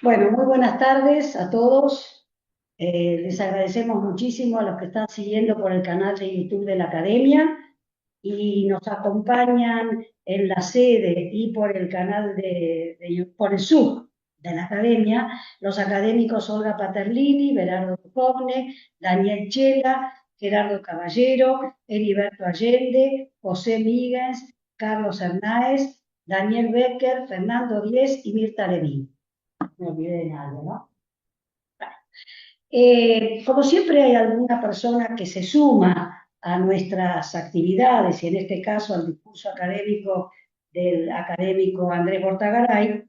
Bueno, muy buenas tardes a todos. Les agradecemos muchísimo a los que están siguiendo por el canal de YouTube de la Academia y nos acompañan en la sede y por el canal por el Zoom de la Academia, los académicos Olga Paterlini, Berardo Duchovne, Daniel Chela, Gerardo Caballero, Heriberto Allende, José Míguez, Carlos Hernáez, Daniel Becker, Fernando Díez y Mirta Levín. Me olvidé de nadie, ¿no? Como siempre hay alguna persona que se suma a nuestras actividades y en este caso al discurso académico del académico Andrés Bortagaray,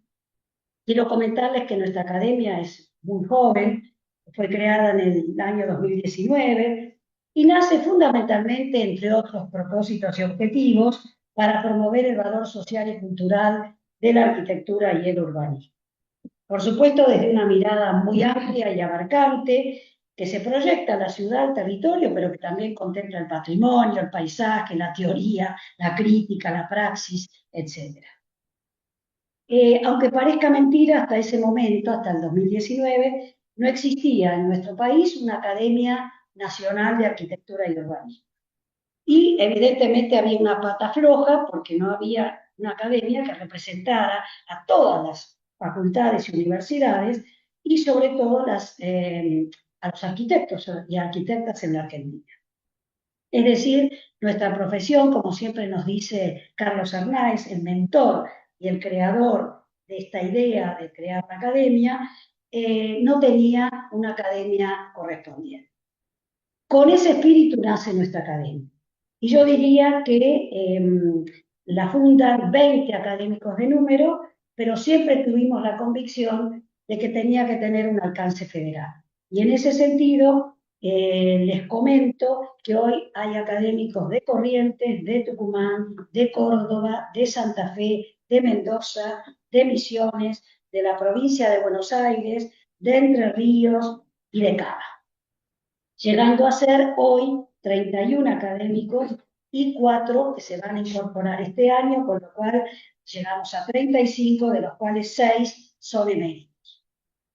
quiero comentarles que nuestra academia es muy joven, fue creada en el año 2019 y nace fundamentalmente, entre otros propósitos y objetivos, para promover el valor social y cultural de la arquitectura y el urbanismo. Por supuesto, desde una mirada muy amplia y abarcante, que se proyecta a la ciudad, al territorio, pero que también contempla el patrimonio, el paisaje, la teoría, la crítica, la praxis, etc. Aunque parezca mentira, hasta ese momento, hasta el 2019, no existía en nuestro país una Academia Nacional de Arquitectura y Urbanismo. Y evidentemente había una pata floja porque no había una academia que representara a todas las facultades y universidades y sobre todo a los arquitectos y arquitectas en la Argentina. Es decir, nuestra profesión, como siempre nos dice Carlos Arnáez, el mentor y el creador de esta idea de crear una academia, no tenía una academia correspondiente. Con ese espíritu nace nuestra academia. Y yo diría que la fundan 20 académicos de número, pero siempre tuvimos la convicción de que tenía que tener un alcance federal. Y en ese sentido, les comento que hoy hay académicos de Corrientes, de Tucumán, de Córdoba, de Santa Fe, de Mendoza, de Misiones, de la provincia de Buenos Aires, de Entre Ríos y de Cava, llegando a ser hoy 31 académicos y 4 que se van a incorporar este año, con lo cual llegamos a 35, de los cuales 6 son eméritos.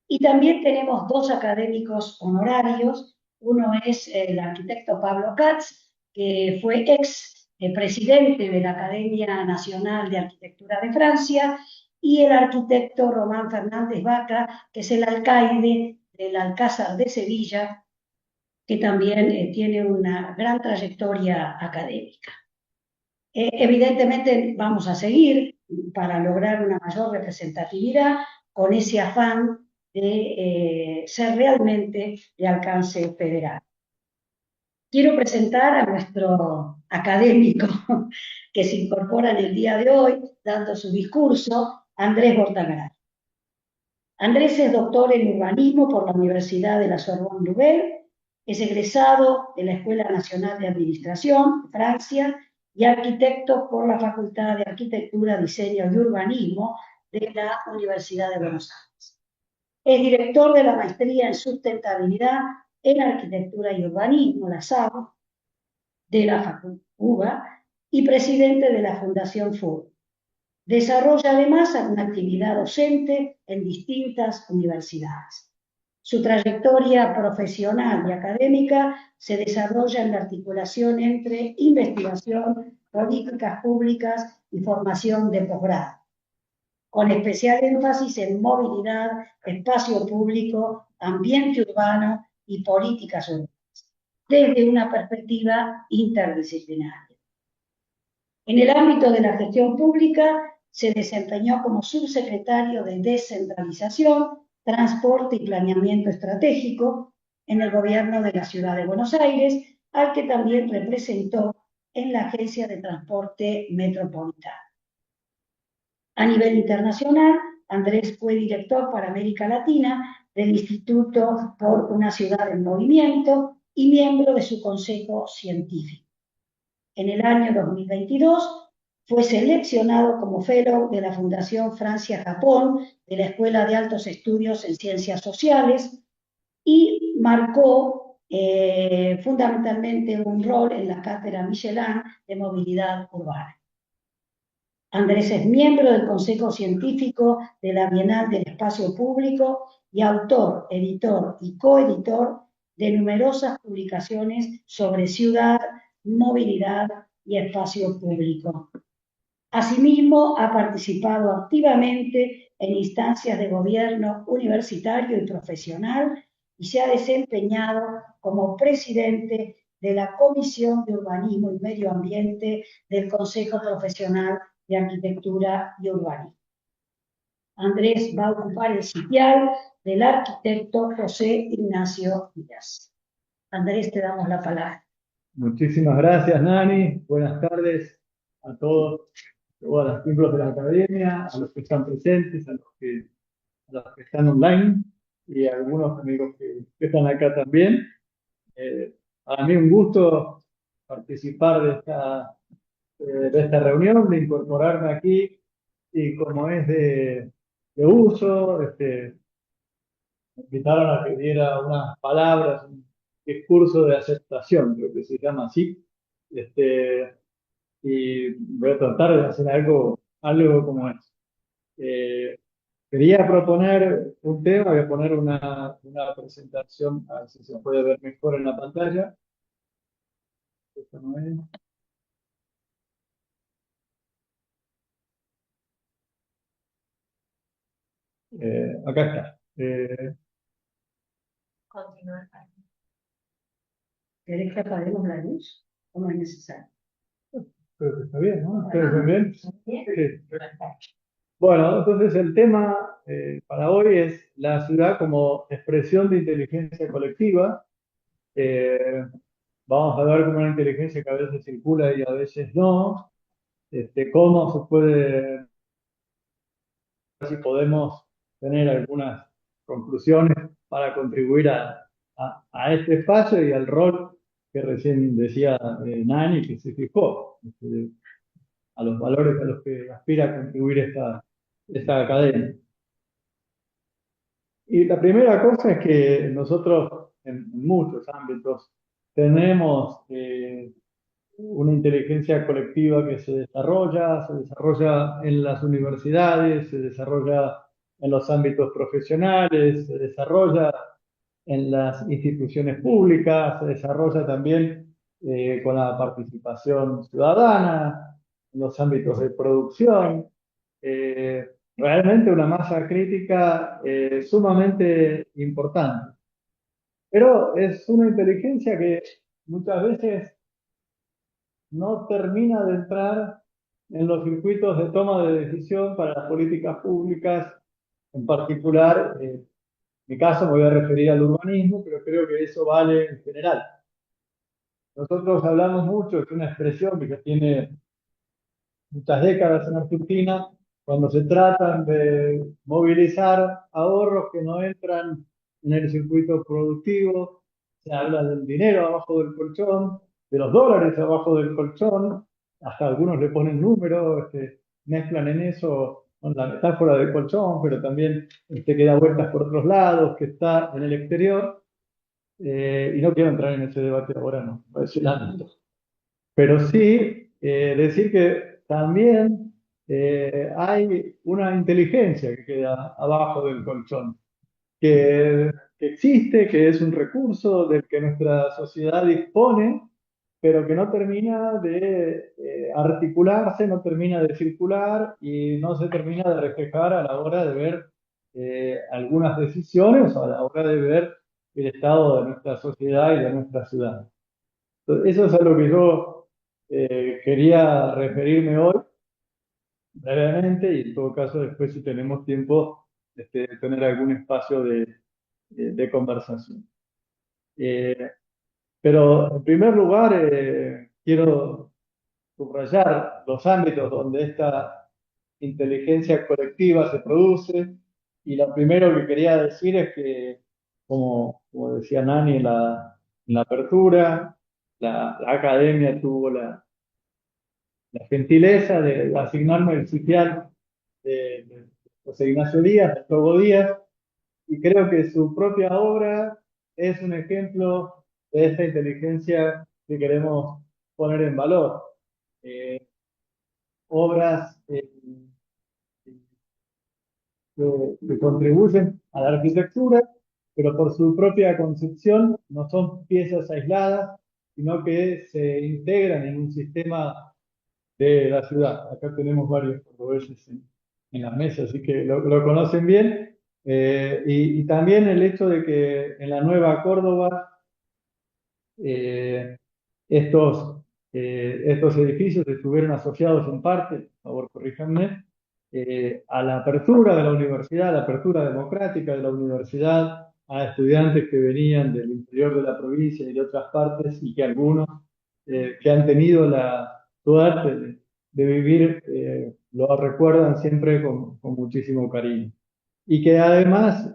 Y también tenemos 2 académicos honorarios. Uno es el arquitecto Pablo Katz, que fue ex presidente de la Academia Nacional de Arquitectura de Francia, y el arquitecto Román Fernández Vaca, que es el alcaide del Alcázar de Sevilla, que también tiene una gran trayectoria académica. Evidentemente vamos a seguir para lograr una mayor representatividad con ese afán de ser realmente de alcance federal. Quiero presentar a nuestro académico que se incorpora en el día de hoy, dando su discurso, Andrés Bortagaray. Andrés es doctor en urbanismo por la Universidad de la Sorbonne Nouvelle, es egresado de la Escuela Nacional de Administración, Francia, y arquitecto por la Facultad de Arquitectura, Diseño y Urbanismo de la Universidad de Buenos Aires. Es director de la Maestría en Sustentabilidad en Arquitectura y Urbanismo, la SAO, de la Facultad UBA, y presidente de la Fundación FUR. Desarrolla además una actividad docente en distintas universidades. Su trayectoria profesional y académica se desarrolla en la articulación entre investigación, políticas públicas y formación de posgrado, con especial énfasis en movilidad, espacio público, ambiente urbano y políticas urbanas, desde una perspectiva interdisciplinaria. En el ámbito de la gestión pública se desempeñó como subsecretario de Descentralización, Transporte y Planeamiento Estratégico en el gobierno de la Ciudad de Buenos Aires, al que también representó en la Agencia de Transporte Metropolitano. A nivel internacional, Andrés fue director para América Latina del Instituto por una Ciudad en Movimiento y miembro de su consejo científico. En el año 2022 fue seleccionado como fellow de la Fundación Francia-Japón de la Escuela de Altos Estudios en Ciencias Sociales y marcó fundamentalmente un rol en la cátedra Michelin de movilidad urbana. Andrés es miembro del Consejo Científico de la Bienal del Espacio Público y autor, editor y coeditor de numerosas publicaciones sobre ciudad, movilidad y espacio público. Asimismo, ha participado activamente en instancias de gobierno universitario y profesional y se ha desempeñado como presidente de la Comisión de Urbanismo y Medio Ambiente del Consejo Profesional de Arquitectura y Urbanismo. Andrés va a ocupar el sitial del arquitecto José Ignacio Díaz. Andrés, te damos la palabra. Muchísimas gracias, Nani. Buenas tardes a todos los miembros de la academia, a los que están presentes, a los que están online y a algunos amigos que están acá también. Para mí un gusto participar de esta reunión, de incorporarme aquí y como es de uso, me invitaron a que diera unas palabras, un discurso de aceptación, creo que se llama así. Este, y voy a tratar de hacer algo como es. Eh, Quería proponer un tema, voy a poner una presentación, a ver si se puede ver mejor en la pantalla. Esta no es. Acá está. ¿Querés que apaguemos la luz o no es necesario? Creo que está bien, ¿no? ¿Ustedes ven bien? Sí. Bueno, entonces el tema para hoy es la ciudad como expresión de inteligencia colectiva. Eh, Vamos a ver como una inteligencia que a veces circula y a veces no. Cómo se puede, si podemos tener algunas conclusiones para contribuir a este espacio y al rol que recién decía Nani, que se fijó, a los valores a los que aspira a contribuir esta academia. Y la primera cosa es que nosotros en muchos ámbitos tenemos una inteligencia colectiva que se desarrolla en las universidades, se desarrolla en los ámbitos profesionales, se desarrolla en las instituciones públicas, se desarrolla también con la participación ciudadana, en los ámbitos de producción. Realmente una masa crítica sumamente importante. Pero es una inteligencia que muchas veces no termina de entrar en los circuitos de toma de decisión para las políticas públicas, en particular, en mi caso me voy a referir al urbanismo, pero creo que eso vale en general. Nosotros hablamos mucho, es una expresión que ya tiene muchas décadas en Argentina, cuando se tratan de movilizar ahorros que no entran en el circuito productivo, se habla del dinero abajo del colchón, de los dólares abajo del colchón, hasta algunos le ponen números, mezclan en eso con la metáfora del colchón, pero también que da vueltas por otros lados, que está en el exterior, y no quiero entrar en ese debate ahora, no, voy a decir nada. Pero sí decir que también hay una inteligencia que queda abajo del colchón, que existe, que es un recurso del que nuestra sociedad dispone, pero que no termina de articularse, no termina de circular y no se termina de reflejar a la hora de ver algunas decisiones o a la hora de ver el estado de nuestra sociedad y de nuestra ciudad. Entonces, eso es a lo que yo quería referirme hoy brevemente y en todo caso después si tenemos tiempo tener algún espacio de conversación. Eh, pero en primer lugar quiero subrayar los ámbitos donde esta inteligencia colectiva se produce y lo primero que quería decir es que, como decía Nani en la apertura, la academia tuvo la gentileza de asignarme el sitial de José Ignacio Díaz, de Togo Díaz, y creo que su propia obra es un ejemplo de esta inteligencia que queremos poner en valor. Obras que contribuyen a la arquitectura, pero por su propia concepción no son piezas aisladas, sino que se integran en un sistema de la ciudad. Acá tenemos varios cordobeses en la mesa, así que lo conocen bien. Y también el hecho de que en la Nueva Córdoba eh, estos, estos edificios estuvieron asociados en parte, por favor corríjanme, a la apertura de la universidad, a la apertura democrática de la universidad, a estudiantes que venían del interior de la provincia y de otras partes y que algunos que han tenido la suerte de vivir lo recuerdan siempre con muchísimo cariño. Y que además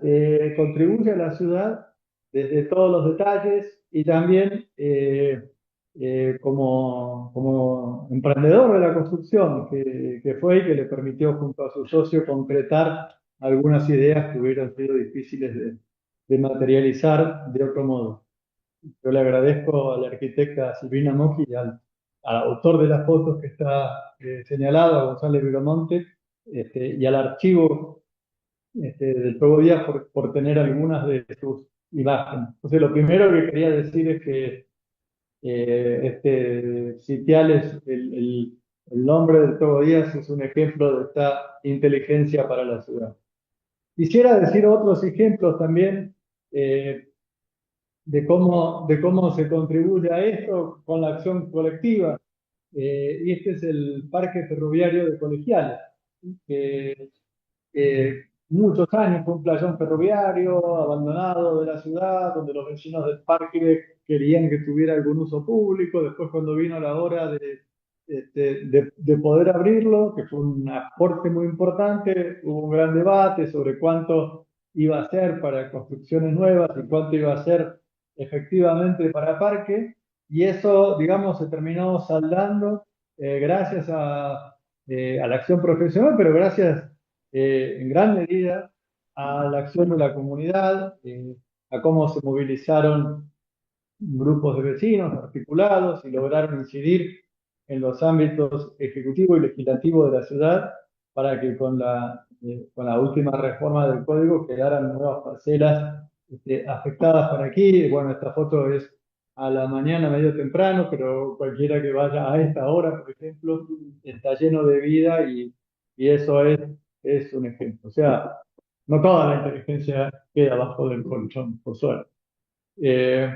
contribuye a la ciudad desde todos los detalles y también como emprendedor de la construcción que fue y que le permitió junto a su socio concretar algunas ideas que hubieran sido difíciles de materializar de otro modo. Yo le agradezco a la arquitecta Silvina Moji y al autor de las fotos que está señalado, a González Viromonte, y al archivo del Nuevo Día por tener algunas de sus imágenes. Entonces, lo primero que quería decir es que Sitial es el nombre del Nuevo Díaz es un ejemplo de esta inteligencia para la ciudad. Quisiera decir otros ejemplos también eh, de cómo se contribuye a esto con la acción colectiva. Y este es el Parque Ferroviario de Colegiales, que muchos años fue un playón ferroviario abandonado de la ciudad, donde los vecinos del parque querían que tuviera algún uso público. Después, cuando vino la hora de poder abrirlo, que fue un aporte muy importante, hubo un gran debate sobre cuánto iba a ser para construcciones nuevas y cuánto iba a ser efectivamente para parque. Y eso, digamos, se terminó saldando gracias a la acción profesional, pero gracias en gran medida a la acción de la comunidad, a cómo se movilizaron grupos de vecinos articulados y lograron incidir en los ámbitos ejecutivo y legislativo de la ciudad para que con la última reforma del código quedaran nuevas parcelas afectadas para aquí. Bueno, esta foto es a la mañana medio temprano, pero cualquiera que vaya a esta hora, por ejemplo, está lleno de vida y eso es un ejemplo. O sea, no toda la inteligencia queda abajo del colchón, por suerte. Eh,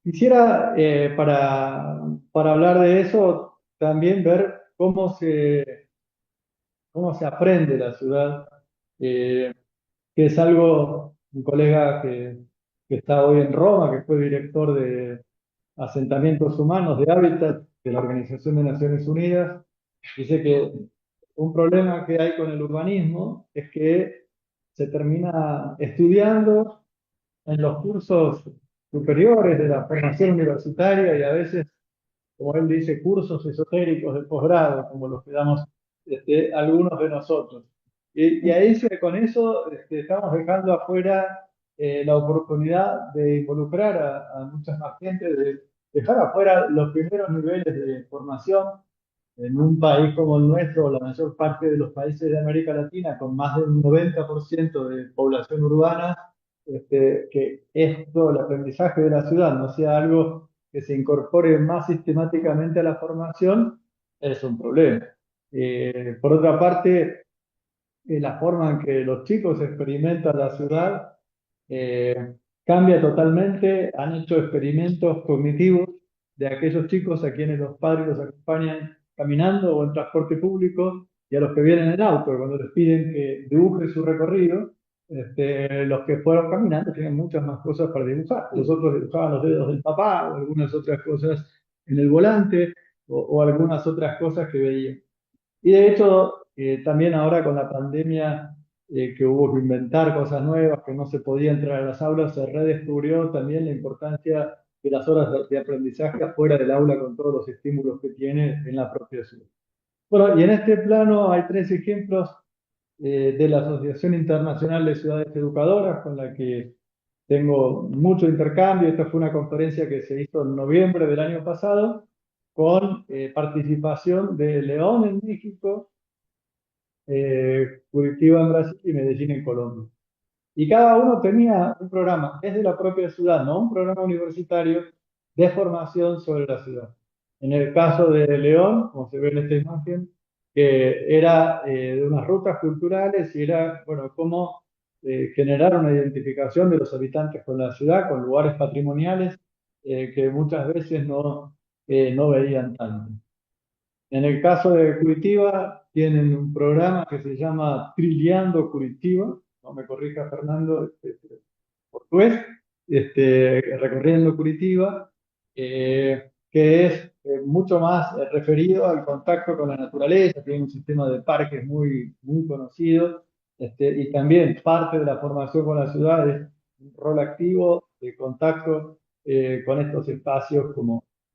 Quisiera, para hablar de eso, también ver cómo se aprende la ciudad, eh, que es algo, un colega que está hoy en Roma, que fue director de asentamientos humanos de Hábitat de la Organización de Naciones Unidas, dice que un problema que hay con el urbanismo es que se termina estudiando en los cursos superiores de la formación universitaria y a veces, como él dice, cursos esotéricos de posgrado, como los que damos algunos de nosotros. Y ahí con eso estamos dejando afuera la oportunidad de involucrar a muchas más gente, de dejar afuera los primeros niveles de formación en un país como el nuestro, la mayor parte de los países de América Latina, con más de un 90% de población urbana, que esto, el aprendizaje de la ciudad, no sea algo que se incorpore más sistemáticamente a la formación, es un problema. Por otra parte, la forma en que los chicos experimentan la ciudad cambia totalmente. Han hecho experimentos cognitivos de aquellos chicos a quienes los padres los acompañan caminando o en transporte público y a los que vienen en auto, cuando les piden que dibuje su recorrido. Los que fueron caminando tienen muchas más cosas para dibujar. Los otros dibujaban los dedos del papá o algunas otras cosas en el volante o algunas otras cosas que veían. Y de hecho, también ahora con la pandemia, que hubo que inventar cosas nuevas, que no se podía entrar a las aulas, se redescubrió también la importancia de las horas de aprendizaje afuera del aula con todos los estímulos que tiene en la propia ciudad. Bueno, y en este plano hay tres ejemplos de la Asociación Internacional de Ciudades Educadoras, con la que tengo mucho intercambio. Esta fue una conferencia que se hizo en noviembre del año pasado, con participación de León en México, Curitiba en Brasil y Medellín en Colombia. Y cada uno tenía un programa desde la propia ciudad, no un programa universitario de formación sobre la ciudad. En el caso de León, como se ve en esta imagen, que era de unas rutas culturales y era, bueno, cómo generar una identificación de los habitantes con la ciudad, con lugares patrimoniales que muchas veces no veían tanto. En el caso de Curitiba, tienen un programa que se llama Trilleando Curitiba, no me corrija Fernando, portugués, recorriendo Curitiba, que es mucho más referido al contacto con la naturaleza, tiene un sistema de parques muy conocido, y también parte de la formación con la ciudad es un rol activo de contacto con estos espacios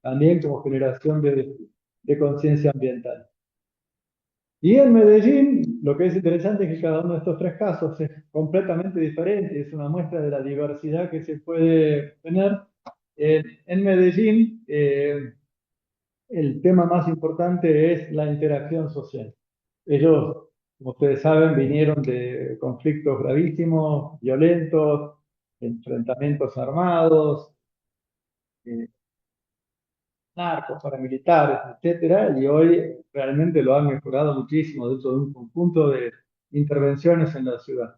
también como generación de conciencia ambiental. Y en Medellín, lo que es interesante es que cada uno de estos tres casos es completamente diferente, es una muestra de la diversidad que se puede tener. En Medellín, el tema más importante es la interacción social. Ellos, como ustedes saben, vinieron de conflictos gravísimos, violentos, enfrentamientos armados, eh, narcos, paramilitares, etcétera, y hoy realmente lo han mejorado muchísimo dentro de un conjunto de intervenciones en la ciudad.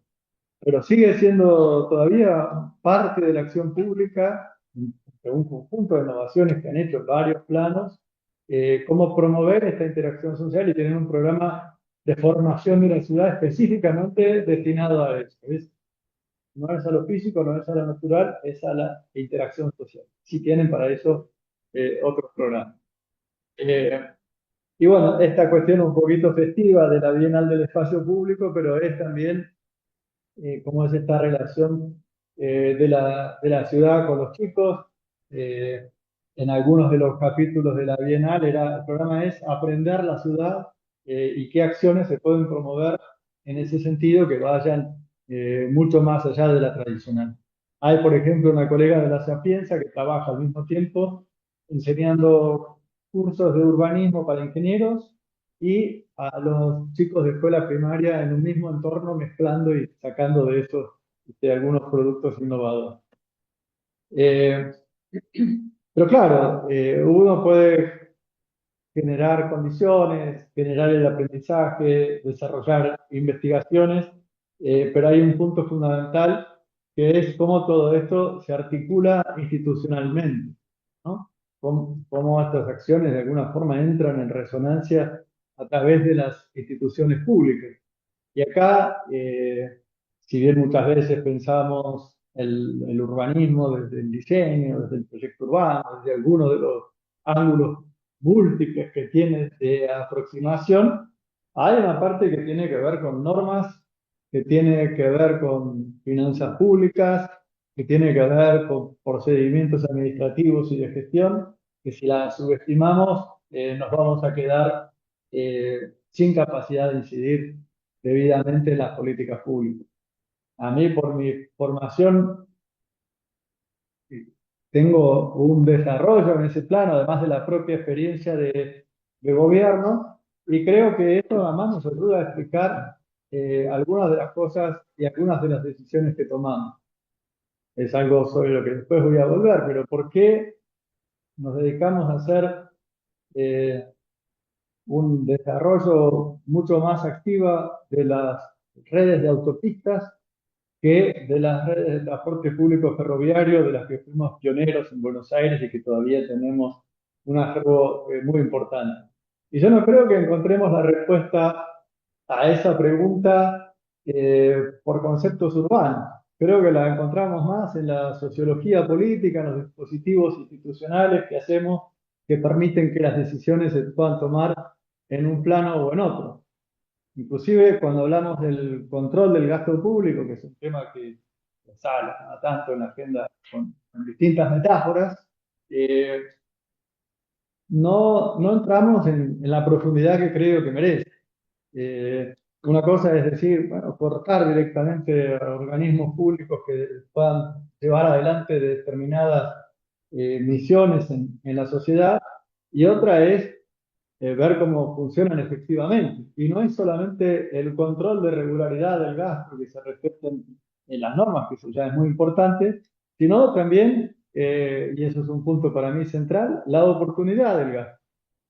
Pero sigue siendo todavía parte de la acción pública, de un conjunto de innovaciones que han hecho en varios planos, cómo promover esta interacción social y tener un programa de formación de la ciudad específicamente destinado a eso. No es a lo físico, no es a lo natural, es a la interacción social. Si tienen para eso otros programas. Eh, y bueno, esta cuestión un poquito festiva de la Bienal del Espacio Público, pero es también cómo es esta relación de la ciudad con los chicos. Eh, en algunos de los capítulos de la Bienal el programa es aprender la ciudad y qué acciones se pueden promover en ese sentido que vayan mucho más allá de la tradicional. Hay, por ejemplo, una colega de la Sapienza que trabaja al mismo tiempo enseñando cursos de urbanismo para ingenieros y a los chicos de escuela primaria en un mismo entorno mezclando y sacando de eso algunos productos innovadores. Eh, pero claro, uno puede generar condiciones, generar el aprendizaje, desarrollar investigaciones, pero hay un punto fundamental que es cómo todo esto se articula institucionalmente, ¿no? Cómo estas acciones de alguna forma entran en resonancia a través de las instituciones públicas. Y acá, si bien muchas veces pensamos el urbanismo desde el diseño, desde el proyecto urbano, desde algunos de los ángulos múltiples que tiene de aproximación, hay una parte que tiene que ver con normas, que tiene que ver con finanzas públicas, que tiene que ver con procedimientos administrativos y de gestión, que si las subestimamos nos vamos a quedar sin capacidad de incidir debidamente en las políticas públicas. A mí, por mi formación, tengo un desarrollo en ese plano, además de la propia experiencia de gobierno, y creo que esto además nos ayuda a explicar algunas de las cosas y algunas de las decisiones que tomamos. Es algo sobre lo que después voy a volver, pero ¿por qué nos dedicamos a hacer un desarrollo mucho más activa de las redes de autopistas que de las redes de transporte público ferroviario, de las que fuimos pioneros en Buenos Aires y que todavía tenemos un acervo muy importante? Y yo no creo que encontremos la respuesta a esa pregunta por conceptos urbanos. Creo que la encontramos más en la sociología política, en los dispositivos institucionales que hacemos que permiten que las decisiones se puedan tomar en un plano o en otro. Inclusive cuando hablamos del control del gasto público, que es un tema que sale tanto en la agenda con distintas metáforas, eh, no entramos en la profundidad que creo que merece. Una cosa es decir, bueno, cortar directamente a organismos públicos que puedan llevar adelante determinadas misiones en la sociedad, y otra es ver cómo funcionan efectivamente. Y no es solamente el control de regularidad del gasto, que se respeten las normas, que eso ya es muy importante, sino también, y eso es un punto para mí central, la oportunidad del gasto.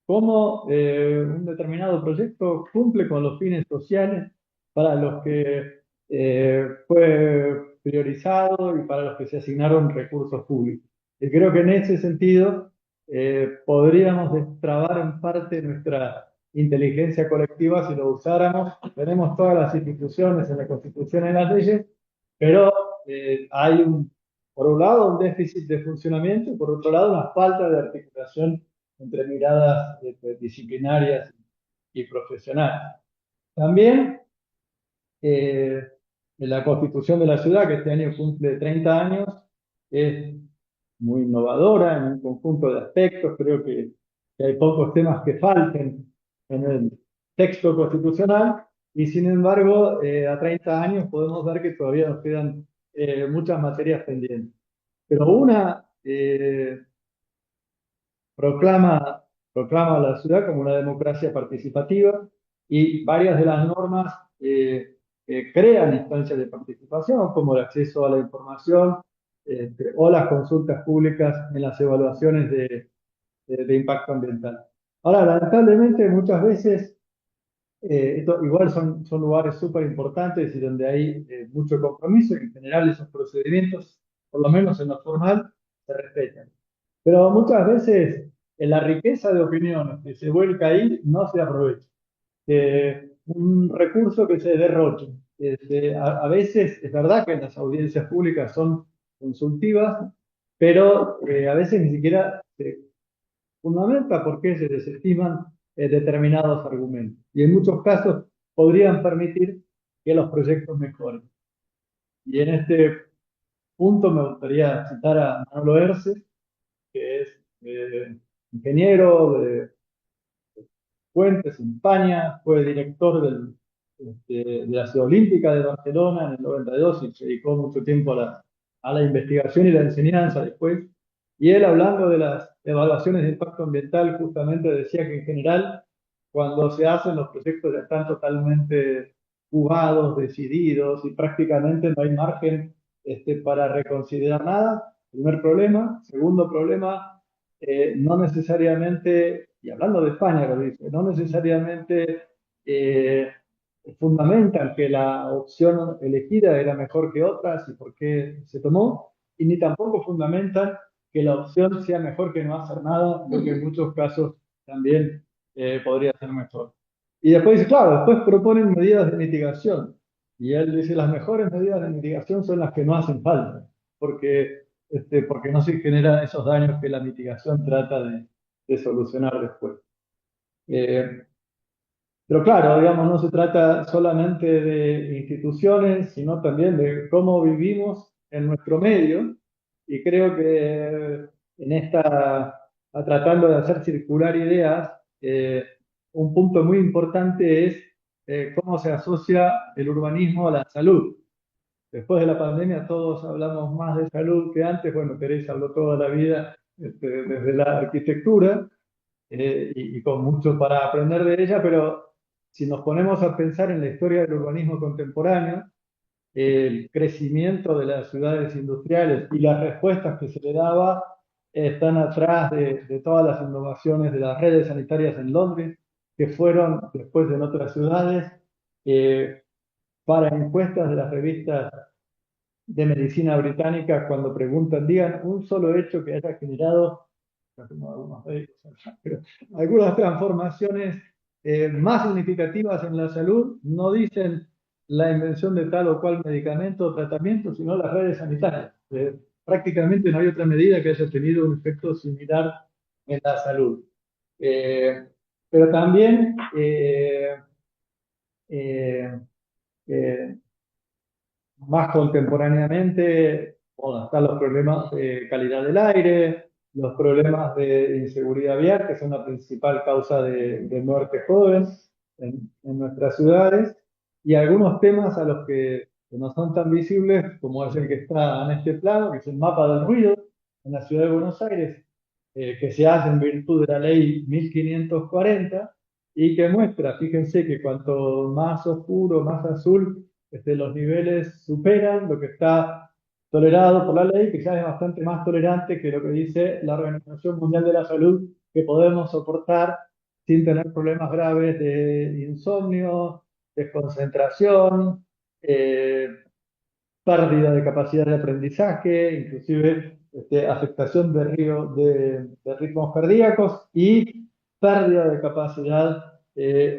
Cómo un determinado proyecto cumple con los fines sociales para los que fue priorizado y para los que se asignaron recursos públicos. Y creo que en ese sentido podríamos destrabar en parte nuestra inteligencia colectiva si lo usáramos. Tenemos todas las instituciones en la Constitución y en las leyes, pero hay por un lado un déficit de funcionamiento y por otro lado una falta de articulación entre miradas disciplinarias y profesionales. También eh, la Constitución de la ciudad, que este año cumple 30 años, es muy innovadora en un conjunto de aspectos. Creo que hay pocos temas que falten en el texto constitucional y sin embargo a 30 años podemos ver que todavía nos quedan muchas materias pendientes. Pero una proclama, proclama a la ciudad como una democracia participativa y varias de las normas crean instancias de participación, como el acceso a la información o las consultas públicas en las evaluaciones de impacto ambiental. Ahora, lamentablemente, muchas veces, igual son lugares súper importantes y donde hay mucho compromiso y en general esos procedimientos, por lo menos en lo formal, se respetan. Pero muchas veces la riqueza de opiniones que se vuelca ahí no se aprovecha. Un recurso que se derroche. A veces es verdad que las audiencias públicas son consultivas, pero a veces ni siquiera se fundamenta por qué se desestiman determinados argumentos. Y en muchos casos podrían permitir que los proyectos mejoren. Y en este punto me gustaría citar a Manolo Herce, que es ingeniero de Puentes en España, fue director de la Ciudad Olímpica de Barcelona en el 92 y se dedicó mucho tiempo a la investigación y la enseñanza después. Y él, hablando de las evaluaciones de impacto ambiental, justamente decía que en general, cuando se hacen los proyectos ya están totalmente jugados, decididos y prácticamente no hay margen para reconsiderar nada. Primer problema. Segundo problema, no necesariamente, y hablando de España lo dice, no necesariamente eh, fundamentan que la opción elegida era mejor que otras y por qué se tomó, y ni tampoco fundamentan que la opción sea mejor que no hacer nada, lo que en muchos casos también podría ser mejor. Y después dice, claro, después proponen medidas de mitigación. Y él dice, las mejores medidas de mitigación son las que no hacen falta, porque no se generan esos daños que la mitigación trata de solucionar después. Eh, pero claro, digamos, no se trata solamente de instituciones, sino también de cómo vivimos en nuestro medio. Y creo que en tratando de hacer circular ideas, un punto muy importante es cómo se asocia el urbanismo a la salud. Después de la pandemia todos hablamos más de salud que antes. Bueno, Teresa habló toda la vida desde la arquitectura y con mucho para aprender de ella, pero si nos ponemos a pensar en la historia del urbanismo contemporáneo, el crecimiento de las ciudades industriales y las respuestas que se le daba están atrás de todas las innovaciones de las redes sanitarias en Londres, que fueron después en otras ciudades, eh, para encuestas de las revistas de medicina británica cuando preguntan, digan un solo hecho que haya generado algunos médicos, pero algunas transformaciones más significativas en la salud. No dicen la invención de tal o cual medicamento o tratamiento, sino las redes sanitarias. Prácticamente no hay otra medida que haya tenido un efecto similar en la salud. Eh, pero también eh, eh, más contemporáneamente, bueno, están los problemas de calidad del aire, los problemas de inseguridad vial, que son la principal causa de muerte joven en nuestras ciudades, y algunos temas a los que no son tan visibles, como es el que está en este plano, que es el mapa del ruido en la ciudad de Buenos Aires. que se hace en virtud de la ley 1540 y que muestra, fíjense que cuanto más oscuro, más azul, los niveles superan lo que está tolerado por la ley, que ya es bastante más tolerante que lo que dice la Organización Mundial de la Salud, que podemos soportar sin tener problemas graves de insomnio, desconcentración, eh, pérdida de capacidad de aprendizaje, inclusive afectación de ritmos cardíacos y pérdida de capacidad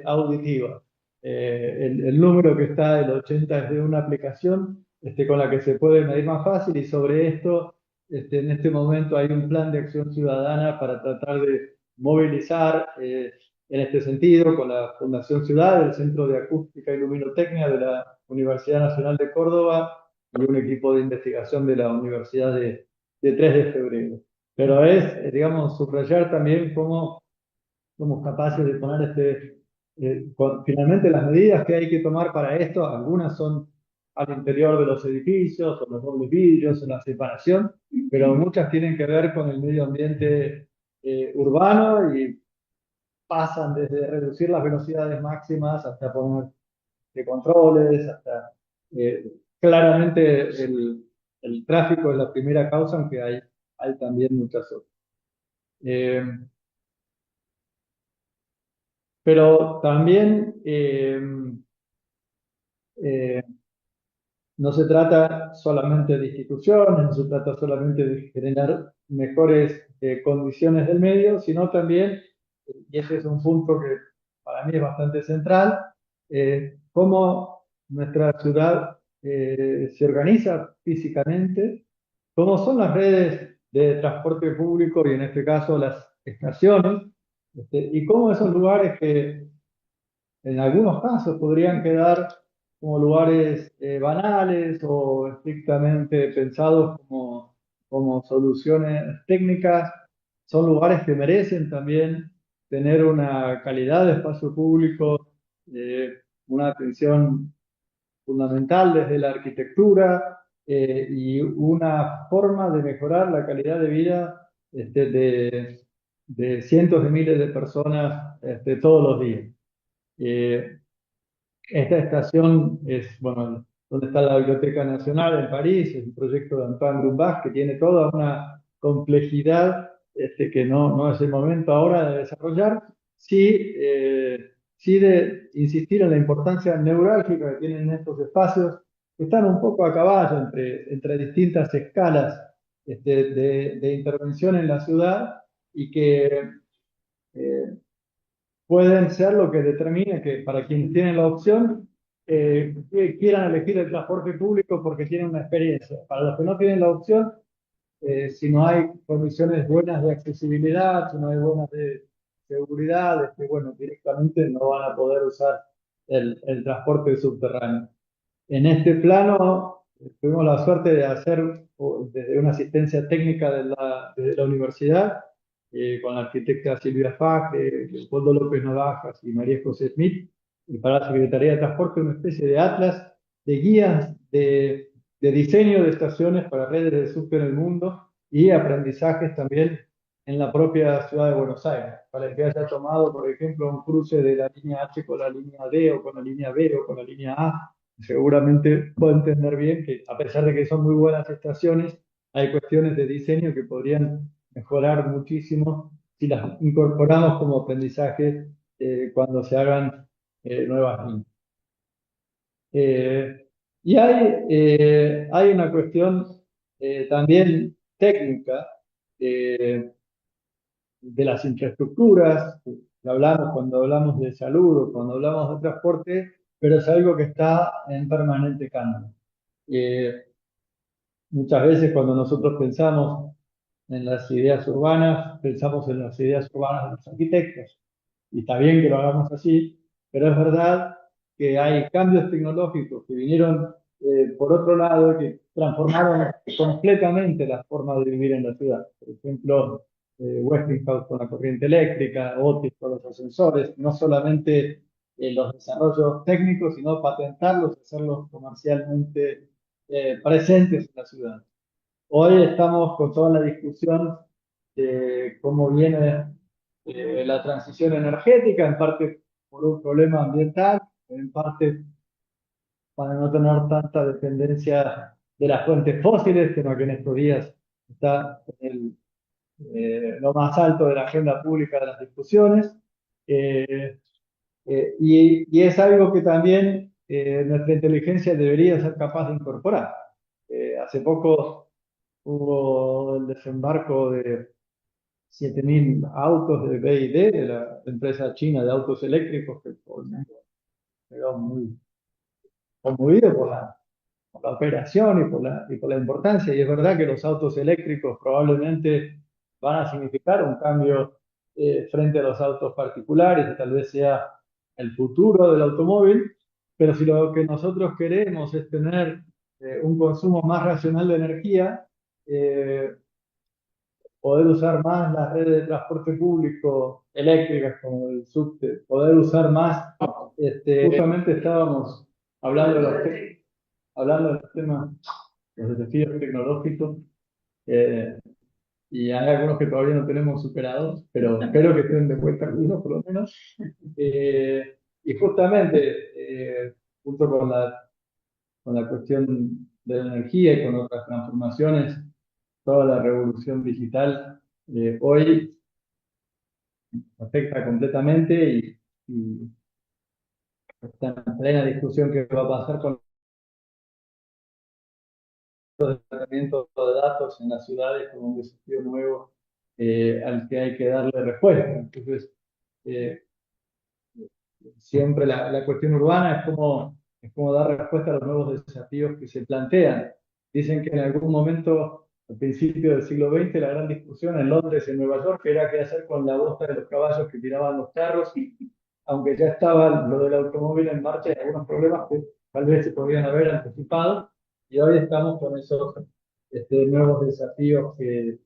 auditiva. El número que está, el 80, es de una aplicación con la que se puede medir más fácil y sobre esto, en este momento hay un plan de acción ciudadana para tratar de movilizar en este sentido con la Fundación Ciudad, el Centro de Acústica y Luminotecnia de la Universidad Nacional de Córdoba y un equipo de investigación de la Universidad de 3 de Febrero. Pero es, digamos, subrayar también cómo somos capaces de poner finalmente las medidas que hay que tomar para esto, algunas son al interior de los edificios, o los dobles vidrios, o la separación, pero muchas tienen que ver con el medio ambiente urbano y pasan desde reducir las velocidades máximas hasta poner de controles, hasta claramente el tráfico es la primera causa, aunque hay también muchas otras. Eh, pero también eh, no se trata solamente de instituciones, no se trata solamente de generar mejores condiciones del medio, sino también, y ese es un punto que para mí es bastante central, cómo nuestra ciudad se organiza físicamente, cómo son las redes de transporte público y en este caso las estaciones, y cómo esos lugares que en algunos casos podrían quedar como lugares banales o estrictamente pensados como soluciones técnicas. Son lugares que merecen también tener una calidad de espacio público, una atención fundamental desde la arquitectura y una forma de mejorar la calidad de vida de cientos de miles de personas todos los días. Eh, Esta estación es, bueno, donde está la Biblioteca Nacional en París, es un proyecto de Antoine Grumbach que tiene toda una complejidad que no es el momento ahora de desarrollar, sí, sí de insistir en la importancia neurálgica que tienen estos espacios, que están un poco a caballo entre distintas escalas de intervención en la ciudad y que eh, pueden ser lo que determine que para quienes tienen la opción que quieran elegir el transporte público porque tienen una experiencia. Para los que no tienen la opción, si no hay condiciones buenas de accesibilidad, si no hay buenas de seguridad, bueno, directamente no van a poder usar el transporte subterráneo. En este plano, tuvimos la suerte de hacer desde una asistencia técnica de la universidad, con la arquitecta Silvia Faje, Leopoldo López Navajas y María José Smith, y para la Secretaría de Transporte una especie de atlas de guías de diseño de estaciones para redes de subte en el mundo y aprendizajes también en la propia ciudad de Buenos Aires, para el que haya tomado, por ejemplo, un cruce de la línea H con la línea D o con la línea B o con la línea A, seguramente puedo entender bien que a pesar de que son muy buenas estaciones, hay cuestiones de diseño que podrían mejorar muchísimo si las incorporamos como aprendizaje cuando se hagan nuevas líneas. Y hay una cuestión también técnica de las infraestructuras, que hablamos cuando hablamos de salud o cuando hablamos de transporte, pero es algo que está en permanente cambio. Eh, Muchas veces cuando nosotros pensamos en las ideas urbanas, pensamos en las ideas urbanas de los arquitectos. Y está bien que lo hagamos así, pero es verdad que hay cambios tecnológicos que vinieron por otro lado que transformaron completamente la forma de vivir en la ciudad. Por ejemplo, Westinghouse con la corriente eléctrica, Otis con los ascensores, no solamente los desarrollos técnicos, sino patentarlos, hacerlos comercialmente presentes en la ciudad. Hoy estamos con toda la discusión de cómo viene la transición energética, en parte por un problema ambiental, en parte para no tener tanta dependencia de las fuentes fósiles, sino que en estos días está en lo más alto de la agenda pública de las discusiones. Eh, y es algo que también nuestra inteligencia debería ser capaz de incorporar. Hace poco hubo el desembarco de 7.000 autos de BYD, de la empresa china de autos eléctricos, que por el mundo quedó muy conmovido por la operación y por la importancia. Y es verdad que los autos eléctricos probablemente van a significar un cambio frente a los autos particulares, que tal vez sea el futuro del automóvil, pero si lo que nosotros queremos es tener un consumo más racional de energía, eh, poder usar más las redes de transporte público eléctricas como el subte, poder usar más, justamente estábamos hablando de hablando de los temas, los desafíos tecnológicos, eh, y hay algunos que todavía no tenemos superados, pero espero que estén de vuelta algunos por lo menos. Y justamente, junto con la cuestión de la energía y con otras transformaciones, toda la revolución digital hoy afecta completamente y está en plena discusión qué va a pasar con los tratamientos de datos en las ciudades como un desafío nuevo al que hay que darle respuesta. Entonces, eh, siempre la cuestión urbana es como dar respuesta a los nuevos desafíos que se plantean. Dicen que en algún momento, al principio del siglo XX, la gran discusión en Londres y en Nueva York era qué hacer con la bosta de los caballos que tiraban los carros, y aunque ya estaba lo del automóvil en marcha, hay algunos problemas que tal vez se podían haber anticipado, y hoy estamos con esos nuevos desafíos que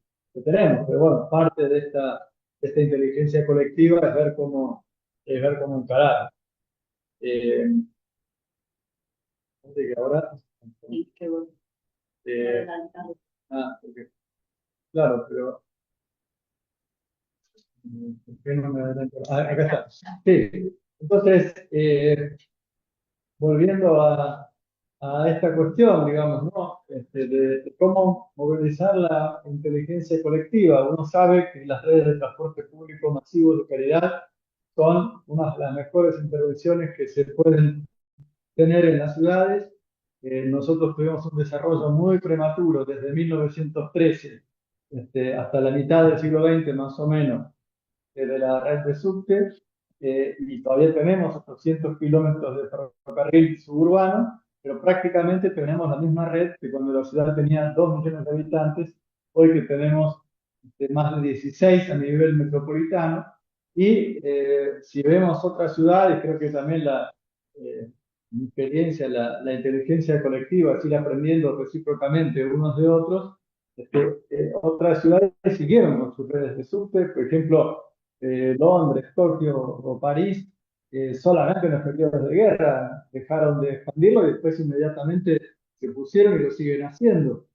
tenemos. Pero bueno, parte de esta inteligencia colectiva es ver cómo encarar. Eh, así que ahora, Sí, qué bueno. eh, porque, claro, pero ¿por qué no me adelanto? Acá está. Sí, entonces, volviendo a esta cuestión, digamos, ¿no? De cómo movilizar la inteligencia colectiva. Uno sabe que las redes de transporte público masivo de calidad son una de las mejores intervenciones que se pueden tener en las ciudades. Nosotros tuvimos un desarrollo muy prematuro desde 1913 hasta la mitad del siglo XX más o menos de la red de subte, y todavía tenemos 800 kilómetros de ferrocarril suburbano, pero prácticamente tenemos la misma red que cuando la ciudad tenía 2 millones de habitantes, hoy que tenemos más de 16 a nivel metropolitano. Y si vemos otras ciudades, creo que también mi experiencia, la inteligencia colectiva, así aprendiendo recíprocamente unos de otros, otras ciudades siguieron con sus redes de subte. Por ejemplo, Londres, Tokio o París, solamente en los periodos de guerra dejaron de expandirlo y después inmediatamente se pusieron y lo siguen haciendo.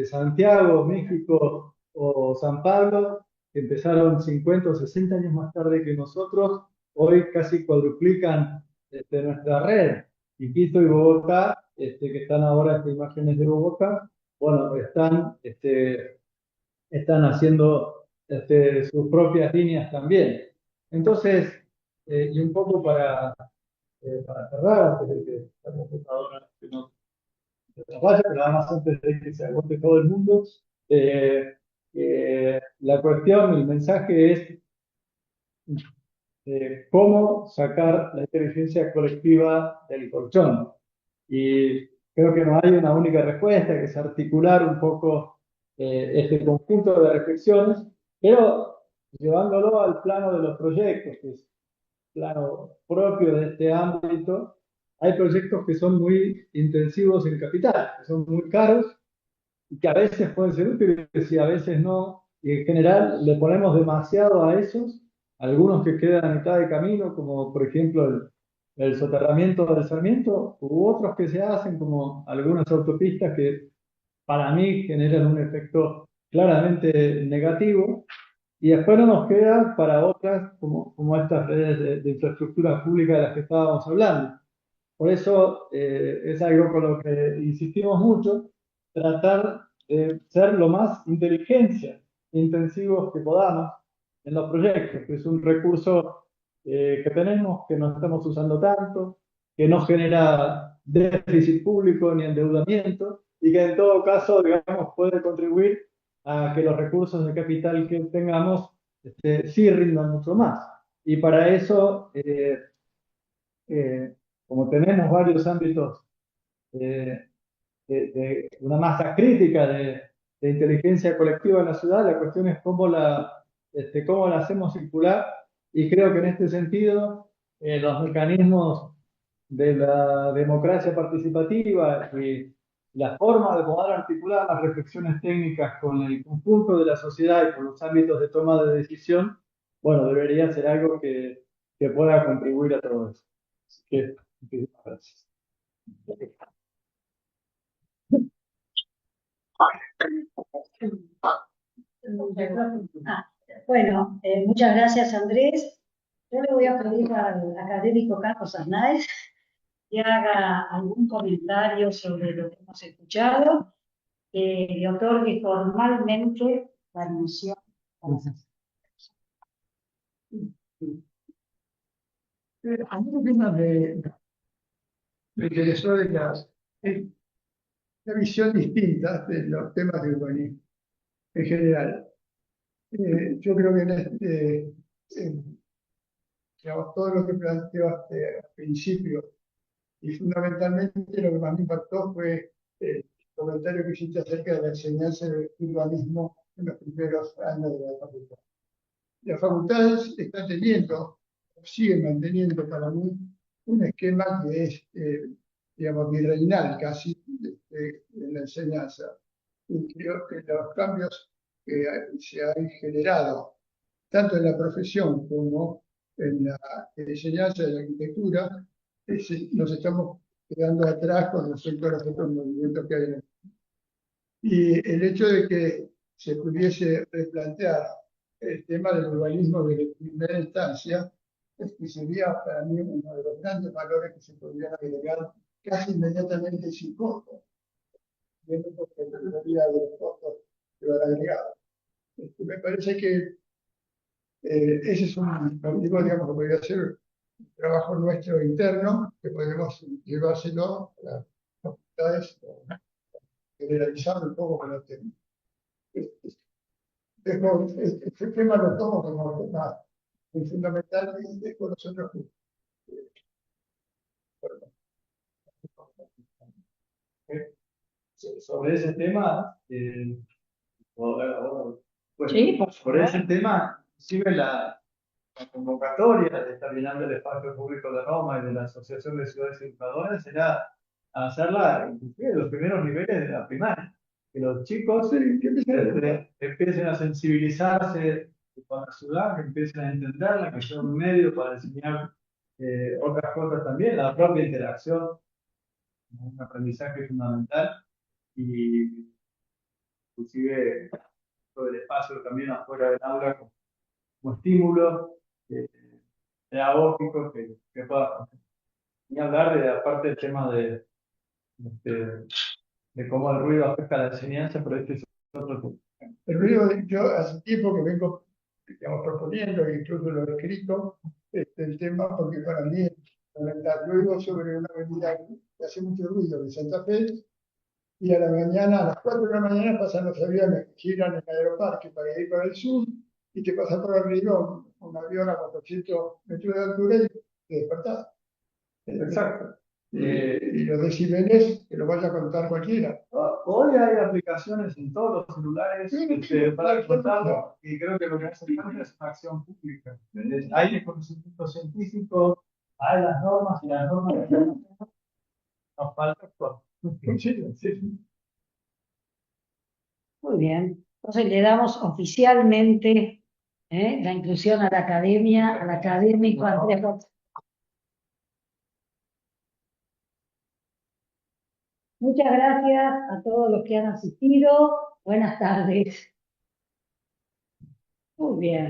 Santiago, México o San Pablo, que empezaron 50 o 60 años más tarde que nosotros, hoy casi cuadruplican nuestra red. Y Quito y Bogotá, que están ahora estas imágenes de Bogotá, bueno, están haciendo sus propias líneas también. Entonces, y un poco para cerrar, antes de que la computadora que no se nos vaya, pero además antes de que se agote todo el mundo, eh, la cuestión, el mensaje es cómo sacar la inteligencia colectiva del colchón. Y creo que no hay una única respuesta, que es articular un poco este conjunto de reflexiones, pero llevándolo al plano de los proyectos, que es plano propio de este ámbito. Hay proyectos que son muy intensivos en capital, que son muy caros y que a veces pueden ser útiles y a veces no. Y en general le ponemos demasiado a esos, algunos que quedan a mitad de camino, como por ejemplo el soterramiento del Sarmiento, u otros que se hacen como algunas autopistas que para mí generan un efecto claramente negativo, y después no nos queda para otras como estas redes de infraestructura pública de las que estábamos hablando. Por eso es algo con lo que insistimos mucho, tratar de ser lo más inteligencia intensivos que podamos en los proyectos, que es un recurso que tenemos, que no estamos usando tanto, que no genera déficit público ni endeudamiento y que en todo caso, digamos, puede contribuir a que los recursos de capital que tengamos sí rindan mucho más. Y para eso, como tenemos varios ámbitos eh, de una masa crítica de inteligencia colectiva en la ciudad, la cuestión es cómo la hacemos circular, y creo que en este sentido los mecanismos de la democracia participativa y la forma de poder articular las reflexiones técnicas con el conjunto de la sociedad y con los ámbitos de toma de decisión, bueno, debería ser algo que pueda contribuir a todo eso. Así que, muchísimas gracias. Bueno, muchas gracias, Andrés. Yo le voy a pedir al académico Carlos Arnáez que haga algún comentario sobre lo que hemos escuchado, que le otorgue formalmente la admisión a la sesión. A mí lo que más me interesó es la visión distinta de los temas de urbanismo en general. Yo creo que digamos, todo lo que planteaste al principio y fundamentalmente lo que más me impactó fue el comentario que hiciste acerca de la enseñanza del urbanismo en los primeros años de la facultad. Las facultades están teniendo, siguen manteniendo para mí, un esquema que es, digamos, virreinal casi en la enseñanza. Y creo que los cambios que se han generado, tanto en la profesión como en la enseñanza de la arquitectura, nos estamos quedando atrás con respecto a los otros movimientos que hay en el mundo. Y el hecho de que se pudiese replantear el tema del urbanismo de primera instancia, es que sería para mí uno de los grandes valores que se podrían agregar casi inmediatamente sin costo, viendo porque la mayoría de los costos que van agregados. Me parece que ese es un motivo, digamos, que podría ser un trabajo nuestro interno, que podemos llevárselo a las facultades, generalizando un poco con el tema. Este tema lo tomo como tema fundamental y dejo nosotros. Sobre ese tema, pues, Sí, por sobre ese favor. tema, inclusive la convocatoria de estar llenando el espacio público de Roma y de la Asociación de Ciudades Educadoras era hacerla inclusive en los primeros niveles de la primaria, que los chicos empiecen a sensibilizarse con la ciudad, que empiecen a entenderla, que sea un medio para enseñar otras cosas también, la propia interacción, un aprendizaje fundamental, y inclusive todo el espacio también afuera del aula como estímulo eh, pedagógico que pueda ni hablar de aparte del tema de, de cómo el ruido afecta a la enseñanza, pero este es otro tema. El ruido, yo hace tiempo que vengo, digamos, proponiendo, e incluso lo he escrito, el tema, porque para mí es fundamental. Yo vivo sobre una avenida que hace mucho ruido de Santa Fe, y a la mañana, a las 4 de la mañana, pasan los aviones que giran en el aeroparque para ir para el sur, y te pasa por arriba un avión a 400 metros de altura y te despertás. Exacto. Y los decibeles, que lo vaya a contar cualquiera. Hoy hay aplicaciones en todos los celulares Sí, para contarlo, y creo que lo que hace falta es una acción pública. Hay desconocimiento científico, hay las normas, y las normas nos falta actuar. Sí, sí. Muy bien. Entonces le damos oficialmente la inclusión a la academia, al académico Andrés Botta. Muchas gracias a todos los que han asistido. Buenas tardes. Muy bien.